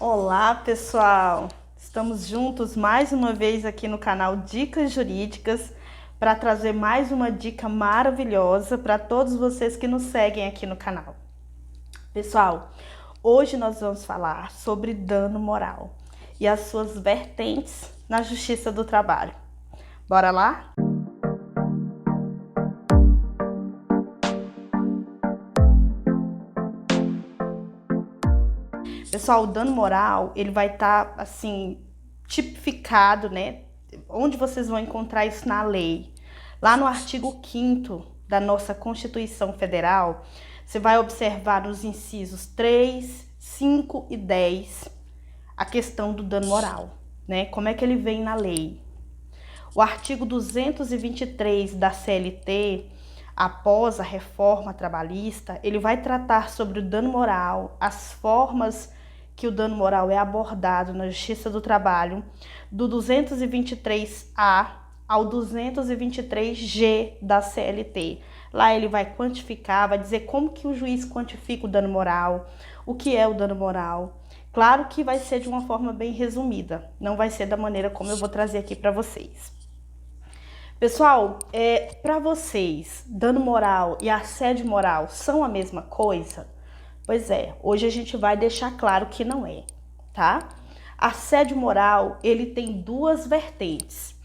Olá, pessoal! Estamos juntos mais uma vez aqui no canal Dicas Jurídicas para trazer mais uma dica maravilhosa para todos vocês que nos seguem aqui no canal. Pessoal, hoje nós vamos falar sobre dano moral e as suas vertentes na Justiça do Trabalho. Bora lá? Pessoal, o dano moral, ele vai estar, assim, tipificado, né? Onde vocês vão encontrar isso na lei? Lá no artigo 5º da nossa Constituição Federal, você vai observar nos incisos 3, 5 e 10 a questão do dano moral, né? Como é que ele vem na lei? O artigo 223 da CLT, após a reforma trabalhista, ele vai tratar sobre o dano moral, as formas que o dano moral é abordado na Justiça do Trabalho, do 223A ao 223G da CLT. Lá ele vai quantificar, vai dizer como que o juiz quantifica o dano moral, o que é o dano moral. Claro que vai ser de uma forma bem resumida, não vai ser da maneira como eu vou trazer aqui para vocês. Pessoal, para vocês, dano moral e assédio moral são a mesma coisa? Pois é, hoje a gente vai deixar claro que não é, tá? Assédio moral, ele tem duas vertentes.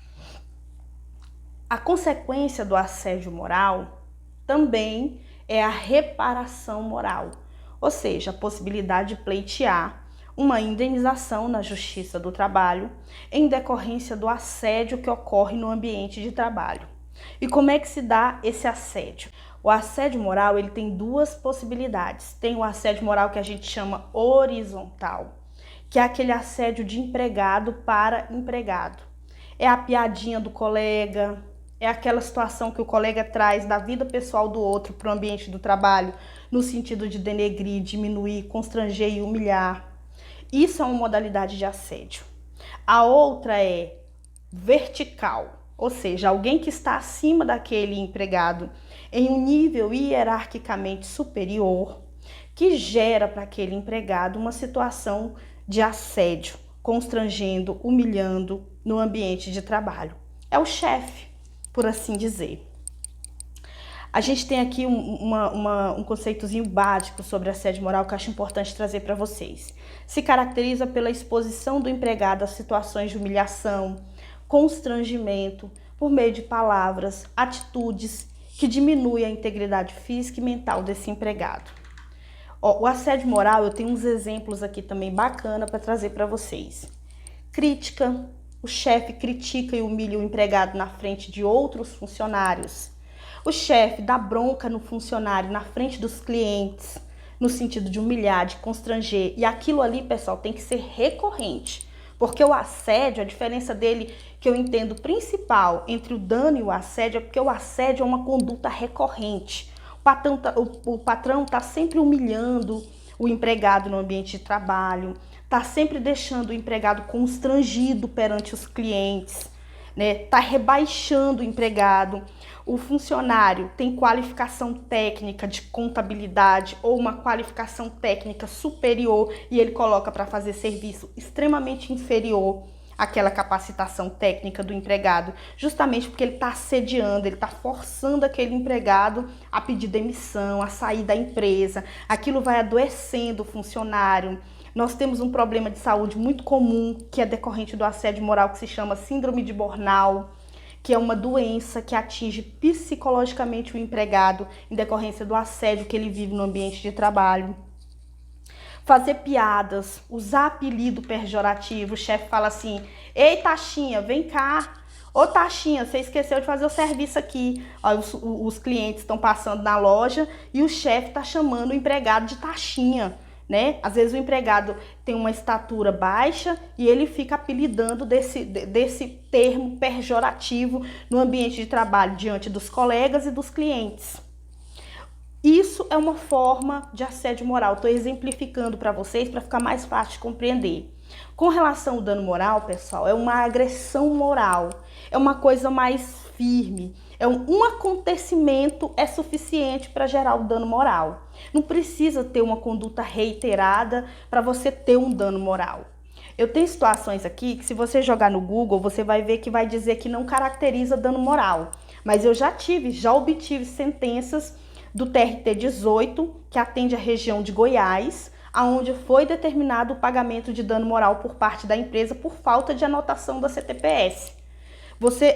A consequência do assédio moral também é a reparação moral, ou seja, a possibilidade de pleitear uma indenização na Justiça do Trabalho em decorrência do assédio que ocorre no ambiente de trabalho. E como é que se dá esse assédio? O assédio moral, ele tem duas possibilidades. Tem o assédio moral que a gente chama horizontal, que é aquele assédio de empregado para empregado. É a piadinha do colega, é aquela situação que o colega traz da vida pessoal do outro para o ambiente do trabalho, no sentido de denegrir, diminuir, constranger e humilhar. Isso é uma modalidade de assédio. A outra é vertical, ou seja, alguém que está acima daquele empregado em um nível hierarquicamente superior, que gera para aquele empregado uma situação de assédio, constrangendo, humilhando no ambiente de trabalho. É o chefe, por assim dizer. A gente tem aqui um conceitozinho básico sobre assédio moral que eu acho importante trazer para vocês. Se caracteriza pela exposição do empregado a situações de humilhação, constrangimento, por meio de palavras, atitudes que diminuem a integridade física e mental desse empregado. O assédio moral, eu tenho uns exemplos aqui também bacana para trazer para vocês. Crítica, o chefe critica e humilha o empregado na frente de outros funcionários. O chefe dá bronca no funcionário na frente dos clientes, no sentido de humilhar, de constranger. E aquilo ali, pessoal, tem que ser recorrente. Porque o assédio, a diferença dele, que eu entendo principal entre o dano e o assédio, é porque o assédio é uma conduta recorrente. O patrão está sempre humilhando o empregado no ambiente de trabalho, está sempre deixando o empregado constrangido perante os clientes, né? Está rebaixando o empregado. O funcionário tem qualificação técnica de contabilidade ou uma qualificação técnica superior e ele coloca para fazer serviço extremamente inferior àquela capacitação técnica do empregado, justamente porque ele está assediando, ele está forçando aquele empregado a pedir demissão, a sair da empresa. Aquilo vai adoecendo o funcionário. Nós temos um problema de saúde muito comum que é decorrente do assédio moral, que se chama síndrome de Bornau, que é uma doença que atinge psicologicamente o empregado em decorrência do assédio que ele vive no ambiente de trabalho. Fazer piadas, usar apelido pejorativo, o chefe fala assim: ei, Taxinha, vem cá. Ô, Taxinha, você esqueceu de fazer o serviço aqui. Ó, os clientes estão passando na loja e o chefe está chamando o empregado de Taxinha, né? Às vezes o empregado tem uma estatura baixa e ele fica apelidando desse termo pejorativo no ambiente de trabalho diante dos colegas e dos clientes. Isso é uma forma de assédio moral. Estou exemplificando para vocês para ficar mais fácil de compreender. Com relação ao dano moral, pessoal, é uma agressão moral. É uma coisa mais firme. Um acontecimento é suficiente para gerar o dano moral. Não precisa ter uma conduta reiterada para você ter um dano moral. Eu tenho situações aqui que, se você jogar no Google, você vai ver que vai dizer que não caracteriza dano moral. Mas eu já obtive sentenças do TRT 18, que atende a região de Goiás, aonde foi determinado o pagamento de dano moral por parte da empresa por falta de anotação da CTPS.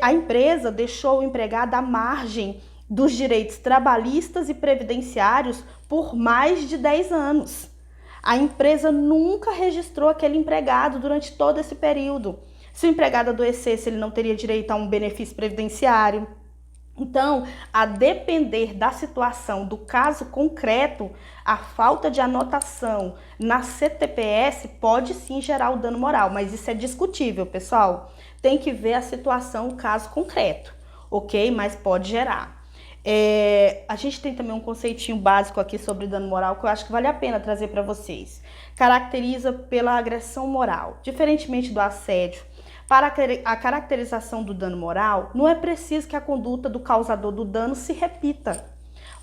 A empresa deixou o empregado à margem dos direitos trabalhistas e previdenciários por mais de 10 anos. A empresa nunca registrou aquele empregado durante todo esse período. Se o empregado adoecesse, ele não teria direito a um benefício previdenciário. Então, a depender da situação, do caso concreto, a falta de anotação na CTPS pode sim gerar o dano moral, mas isso é discutível, pessoal. Tem que ver a situação, o caso concreto, ok? Mas pode gerar. A gente tem também um conceitinho básico aqui sobre dano moral que eu acho que vale a pena trazer para vocês. Caracteriza pela agressão moral. Diferentemente do assédio, para a caracterização do dano moral, não é preciso que a conduta do causador do dano se repita.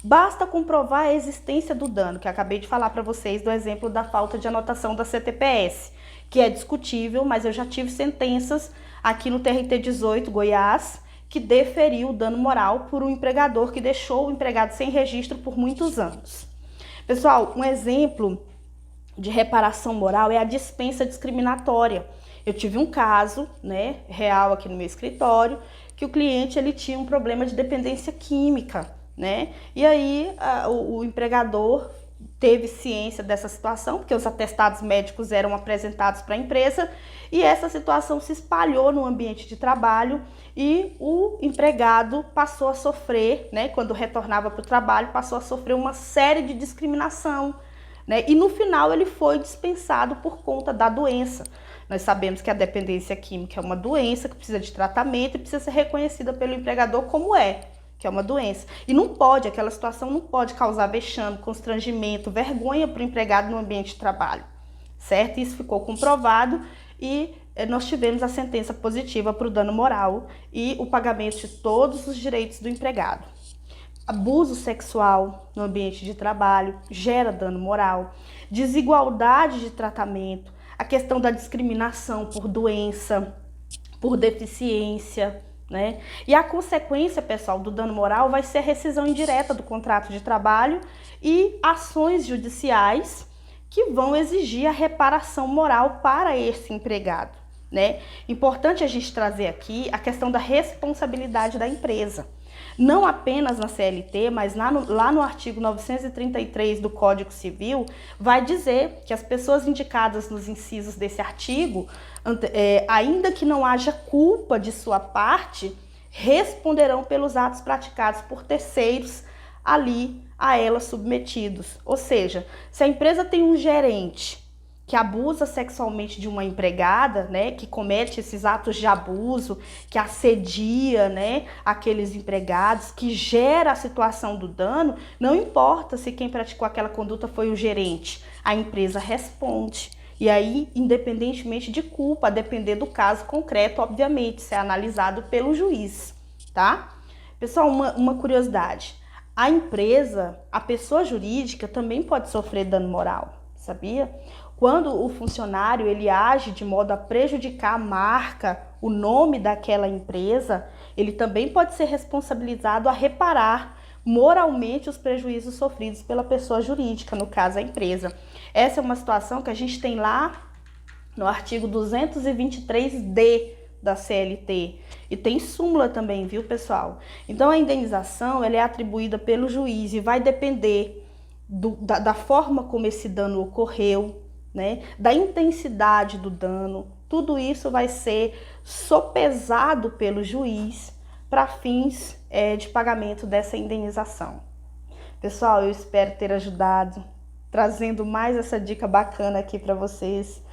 Basta comprovar a existência do dano, que eu acabei de falar para vocês do exemplo da falta de anotação da CTPS, que é discutível, mas eu já tive sentenças aqui no TRT 18, Goiás, que deferiu o dano moral por um empregador que deixou o empregado sem registro por muitos anos. Pessoal, um exemplo de reparação moral é a dispensa discriminatória. Eu tive um caso, real aqui no meu escritório, que o cliente ele tinha um problema de dependência química, E aí o empregador teve ciência dessa situação, porque os atestados médicos eram apresentados para a empresa, e essa situação se espalhou no ambiente de trabalho e o empregado passou a sofrer, quando retornava para o trabalho, passou a sofrer uma série de discriminação, e no final ele foi dispensado por conta da doença. Nós sabemos que a dependência química é uma doença que precisa de tratamento e precisa ser reconhecida pelo empregador como que é uma doença. E aquela situação não pode causar vexame, constrangimento, vergonha para o empregado no ambiente de trabalho, certo? Isso ficou comprovado e nós tivemos a sentença positiva para o dano moral e o pagamento de todos os direitos do empregado. Abuso sexual no ambiente de trabalho gera dano moral, desigualdade de tratamento, a questão da discriminação por doença, por deficiência, E a consequência, pessoal, do dano moral vai ser a rescisão indireta do contrato de trabalho e ações judiciais que vão exigir a reparação moral para esse empregado, Importante a gente trazer aqui a questão da responsabilidade da empresa. Não apenas na CLT, mas lá no artigo 933 do Código Civil, vai dizer que as pessoas indicadas nos incisos desse artigo, ainda que não haja culpa de sua parte, responderão pelos atos praticados por terceiros ali a elas submetidos. Ou seja, se a empresa tem um gerente que abusa sexualmente de uma empregada, que comete esses atos de abuso, que assedia, aqueles empregados, que gera a situação do dano, não importa se quem praticou aquela conduta foi o gerente, a empresa responde. E aí, independentemente de culpa, a depender do caso concreto, obviamente, ser analisado pelo juiz, tá? Pessoal, uma curiosidade, a pessoa jurídica também pode sofrer dano moral, sabia? Quando o funcionário ele age de modo a prejudicar a marca, o nome daquela empresa, ele também pode ser responsabilizado a reparar moralmente os prejuízos sofridos pela pessoa jurídica, no caso a empresa. Essa é uma situação que a gente tem lá no artigo 223D da CLT e tem súmula também, viu, pessoal? Então a indenização ela é atribuída pelo juiz e vai depender da forma como esse dano ocorreu, da intensidade do dano. Tudo isso vai ser sopesado pelo juiz para fins de pagamento dessa indenização. Pessoal, eu espero ter ajudado, trazendo mais essa dica bacana aqui para vocês.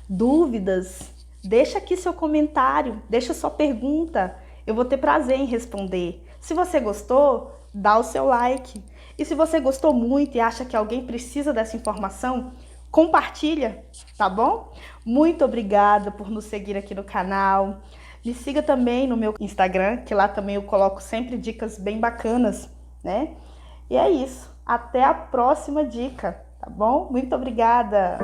Dúvidas? Deixa aqui seu comentário, deixa sua pergunta, eu vou ter prazer em responder. Se você gostou, dá o seu like. E se você gostou muito e acha que alguém precisa dessa informação, compartilha, tá bom? Muito obrigada por nos seguir aqui no canal. Me siga também no meu Instagram, que lá também eu coloco sempre dicas bem bacanas, né? E é isso. Até a próxima dica, tá bom? Muito obrigada!